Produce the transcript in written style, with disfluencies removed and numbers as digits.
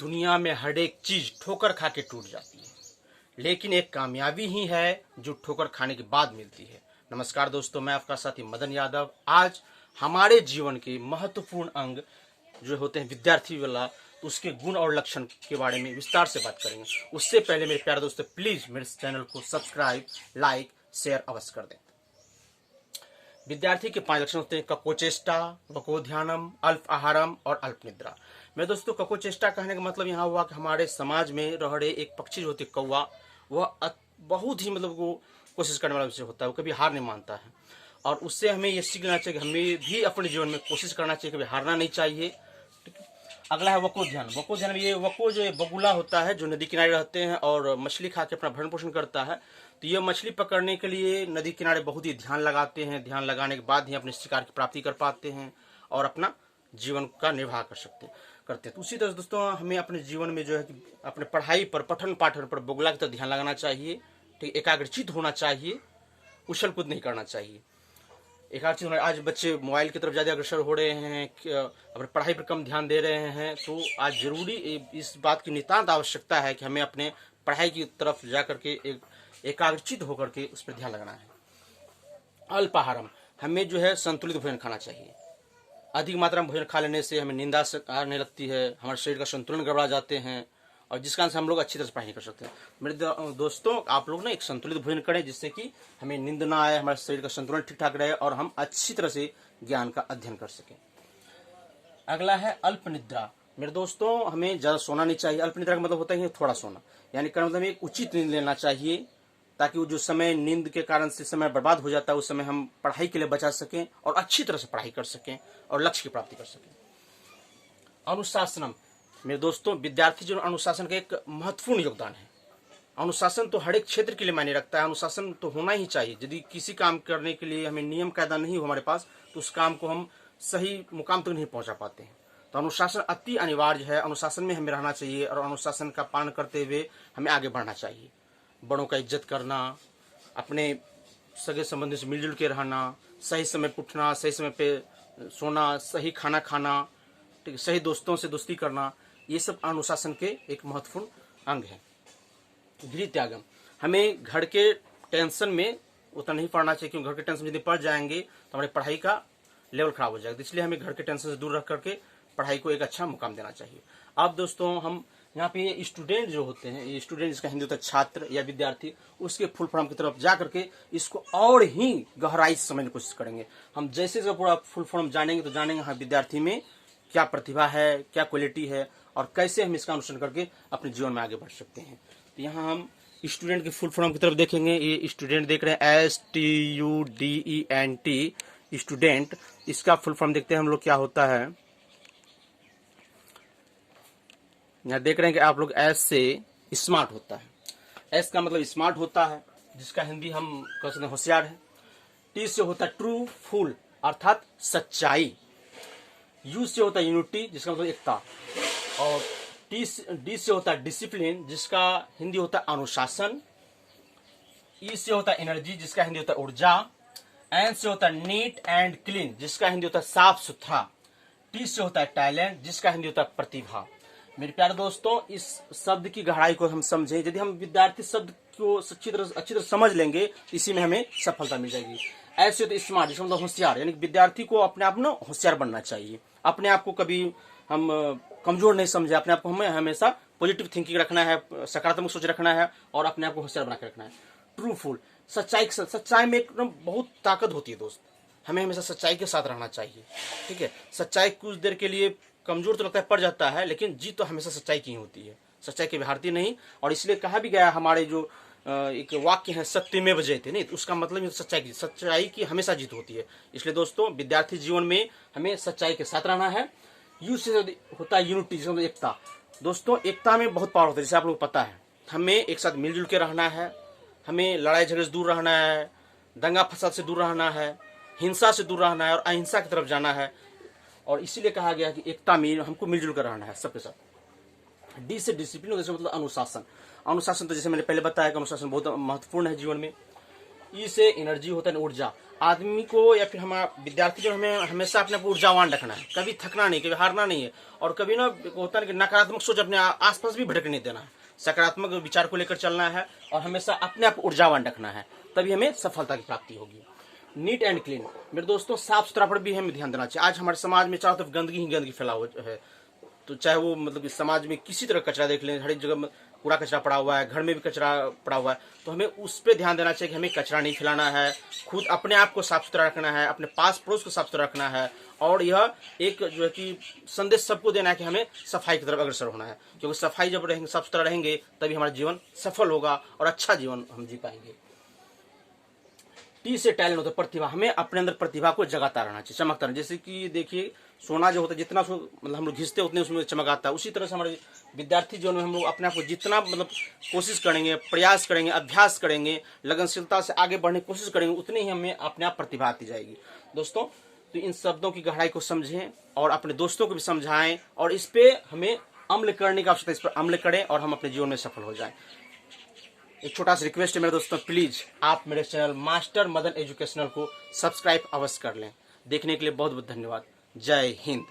दुनिया में हर एक चीज ठोकर खा के टूट जाती है, लेकिन एक कामयाबी ही है जो ठोकर खाने के बाद मिलती है। नमस्कार दोस्तों, मैं आपका साथी मदन यादव। आज हमारे जीवन के महत्वपूर्ण अंग जो होते हैं विद्यार्थी वाला, तो उसके गुण और लक्षण के बारे में विस्तार से बात करेंगे। उससे पहले मेरे प्यारे दोस्तों, प्लीज मेरे चैनल को सब्सक्राइब, लाइक, शेयर अवश्य कर दें। विद्यार्थी के 5 लक्षण होते हैं: ककोचेष्टा, वकोध्यानम, अल्प आहारम और अल्प निद्रा। मेरे दोस्तों, ककोचेष्टा कहने का मतलब यहाँ हुआ कि हमारे समाज में रह रहे एक पक्षी जो होती है कौवा, वह बहुत ही वो कोशिश करने वाला विषय होता है, वो कभी हार नहीं मानता है। और उससे हमें ये सीख लेना चाहिए कि हमें भी अपने जीवन में कोशिश करना चाहिए, कभी हारना नहीं चाहिए। ठीक है। अगला है वकोध्यान। वकोध्यान में ये वको जो बगुला होता है जो नदी किनारे रहते हैं और मछली खा के अपना भरण पोषण करता है, तो ये मछली पकड़ने के लिए नदी किनारे बहुत ही ध्यान लगाते हैं। ध्यान लगाने के बाद ही अपने शिकार की प्राप्ति कर पाते हैं और अपना जीवन का निर्वाह करते हैं। तो उसी तरह दोस्तों, हमें अपने जीवन में जो है कि अपने पढ़ाई पर, पठन पाठन पर बगुला की तरह ध्यान लगाना चाहिए। ठीक, एकाग्रचित होना चाहिए, उछल कूद नहीं करना चाहिए। एकाग्रचित होना। आज बच्चे मोबाइल की तरफ ज़्यादा अग्रसर हो रहे हैं, अपने पढ़ाई पर कम ध्यान दे रहे हैं। तो आज जरूरी इस बात की नितांत आवश्यकता है कि हमें अपने पढ़ाई की तरफ जा करके एकाग्रचित होकर के उस पर ध्यान लगाना है। अल्पाहारम, हमें जो है संतुलित भोजन खाना चाहिए। अधिक मात्रा में भोजन खा लेने से हमें नींद आने लगती है, हमारे शरीर का संतुलन गड़बड़ा जाते हैं और जिस कारण से हम लोग अच्छी तरह से पढ़ाई नहीं कर सकते। मेरे दोस्तों, आप लोग ना एक संतुलित भोजन करें जिससे कि हमें नींद ना आए, हमारे शरीर का संतुलन ठीक ठाक रहे और हम अच्छी तरह से ज्ञान का अध्ययन कर सकें। अगला है अल्प निद्रा। मेरे दोस्तों, हमें ज़्यादा सोना नहीं चाहिए। अल्प निद्रा का मतलब होता है थोड़ा सोना, यानी कि मतलब एक उचित नींद लेना चाहिए, ताकि वो जो समय नींद के कारण से समय बर्बाद हो जाता है उस समय हम पढ़ाई के लिए बचा सकें और अच्छी तरह से पढ़ाई कर सकें और लक्ष्य की प्राप्ति कर सकें। अनुशासनम। मेरे दोस्तों, विद्यार्थी जो अनुशासन का एक महत्वपूर्ण योगदान है। अनुशासन तो हर एक क्षेत्र के लिए मायने रखता है, अनुशासन तो होना ही चाहिए। यदि किसी काम करने के लिए हमें नियम कायदा नहीं हो हमारे पास, तो उस काम को हम सही मुकाम तक नहीं पहुंचा पाते हैं। तो अनुशासन अति अनिवार्य है, अनुशासन में हमें रहना चाहिए और अनुशासन का पालन करते हुए हमें आगे बढ़ना चाहिए। बड़ों का इज्जत करना, अपने सगे संबंधी से मिलजुल के रहना, सही समय पर उठना, सही समय पे सोना, सही खाना खाना, ठीक है, सही दोस्तों से दोस्ती करना, ये सब अनुशासन के एक महत्वपूर्ण अंग है। गृह त्यागम, हमें घर के टेंशन में उतना नहीं पढ़ना चाहिए, क्योंकि घर के टेंशन यदि पढ़ जाएंगे तो हमारी पढ़ाई का लेवल खराब हो जाएगा। इसलिए हमें घर के टेंशन से दूर रख करके पढ़ाई को एक अच्छा मुकाम देना चाहिए। अब दोस्तों, हम यहाँ पे स्टूडेंट जो होते हैं, ये स्टूडेंट जिसका हिंदी होता है छात्र या विद्यार्थी, उसके फुल फॉर्म की तरफ जा करके इसको और ही गहराई से समझने की कोशिश करेंगे। हम जैसे पूरा फुल फॉर्म जानेंगे तो जानेंगे हाँ विद्यार्थी में क्या प्रतिभा है, क्या क्वालिटी है और कैसे हम इसका अनुसरण करके अपने जीवन में आगे बढ़ सकते हैं। तो यहाँ हम स्टूडेंट के फुल फॉर्म की तरफ देखेंगे। ये स्टूडेंट देख रहे हैं, STUDENT, स्टूडेंट। इसका फुल फॉर्म देखते हैं हम लोग क्या होता है। यहाँ देख रहे हैं कि आप लोग एस से स्मार्ट होता है। एस का मतलब स्मार्ट होता है, जिसका हिंदी हम कह सकते हैं होशियार है। टी से होता है ट्रू, फुल अर्थात सच्चाई। यू से होता है यूनिटी, जिसका मतलब एकता। और डी से होता है डिसिप्लिन, जिसका हिंदी होता है अनुशासन। ई से होता है एनर्जी, जिसका हिंदी होता है ऊर्जा। एन से होता है नीट एंड क्लीन, जिसका हिंदी होता है साफ सुथरा। टी से होता है टैलेंट, जिसका हिंदी होता है प्रतिभा। मेरे प्यारे दोस्तों, इस शब्द की गहराई को हम समझें, यदि हम विद्यार्थी शब्द को अच्छी तरह समझ लेंगे, इसी में हमें सफलता मिल जाएगी। ऐसे तो स्मार्ट, जिसका मतलब होशियार, यानी विद्यार्थी को अपने आप ना होशियार बनना चाहिए। अपने आप को कभी हम कमजोर नहीं समझे, अपने आप को हमें हमेशा पॉजिटिव थिंकिंग रखना है, सकारात्मक सोच रखना है और अपने आप को होशियार बना के रखना है। ट्रूफुल, सच्चाई में एकदम बहुत ताकत होती है दोस्त, हमें हमेशा सच्चाई के साथ रहना चाहिए। ठीक है, सच्चाई कुछ देर के लिए कमजोर तो लगता है, पड़ जाता है, लेकिन जीत तो हमेशा सच्चाई की ही होती है, सच्चाई की हारती नहीं। और इसलिए कहा भी गया, हमारे जो एक वाक्य है सत्यमेव जयते, नहीं तो उसका मतलब सच्चाई की हमेशा जीत होती है। इसलिए दोस्तों, विद्यार्थी जीवन में हमें सच्चाई के साथ रहना है। यू से होता है यूनिटी, जिसका मतलब एकता। दोस्तों, एकता में बहुत पावर होता है, जैसे आप लोग पता है। हमें एक साथ मिलजुल के रहना है, हमें लड़ाई झगड़े से दूर रहना है, दंगा फसाद से दूर रहना है, हिंसा से दूर रहना है और अहिंसा की तरफ जाना है। और इसीलिए कहा गया कि एकता में हमको मिलजुल कर रहना है सबके साथ। डी से डिसिप्लिन, जैसे मतलब अनुशासन। अनुशासन तो जैसे मैंने पहले बताया कि अनुशासन बहुत महत्वपूर्ण है जीवन में। ई से एनर्जी होता है, ऊर्जा। आदमी को या फिर हमारा विद्यार्थी जो हमें हमेशा अपने आप ऊर्जावान रखना है, कभी थकना नहीं, कभी हारना नहीं है। और कभी ना होता है कि नकारात्मक सोच अपने आसपास भी भटकने देना है, सकारात्मक विचार को लेकर चलना है और हमेशा अपने आप ऊर्जावान रखना है, तभी हमें सफलता की प्राप्ति होगी। नीट एंड क्लीन, मेरे दोस्तों साफ सुथरा पर भी हमें ध्यान देना चाहिए। आज हमारे समाज में चारों तरफ गंदगी ही गंदगी फैला हुआ है, तो चाहे वो मतलब इस समाज में किसी तरह कचरा देख लें, हर एक जगह कूड़ा कचरा पड़ा हुआ है, घर में भी कचरा पड़ा हुआ है, तो हमें उस पर ध्यान देना चाहिए कि हमें कचरा नहीं फैलाना है, खुद अपने आप को साफ सुथरा रखना है, अपने पास पड़ोस को साफ सुथरा रखना है। और यह एक जो है कि संदेश सबको देना है कि हमें सफाई की तरफ अग्रसर होना है, क्योंकि सफाई जब रहेंगे, साफ सुथरा रहेंगे, तभी हमारा जीवन सफल होगा और अच्छा जीवन हम जी पाएंगे। टी से टैलेंट होता है, प्रतिभा। हमें अपने अंदर प्रतिभा को जगाता रहना चाहिए, चमकता रहना। जैसे कि देखिए सोना जो होता है, जितना मतलब हम लोग घिसते उतने उसमें चमक आता है। उसी तरह से हमारे विद्यार्थी जीवन में हम लोग अपने आप को जितना मतलब कोशिश करेंगे, प्रयास करेंगे, अभ्यास करेंगे, लगनशीलता से आगे बढ़ने की कोशिश करेंगे, उतनी ही हमें अपने आप प्रतिभा आती जाएगी। दोस्तों तो इन शब्दों की गहराई को समझें और अपने दोस्तों को भी समझाएं, और इस पे हमें अमल करने की आवश्यकता है, इस पर अमल करें और हम अपने जीवन में सफल हो जाएं। एक छोटा सा रिक्वेस्ट है मेरे दोस्तों, प्लीज आप मेरे चैनल मास्टर मदन एजुकेशनल को सब्सक्राइब अवश्य कर लें। देखने के लिए बहुत बहुत धन्यवाद। जय हिंद।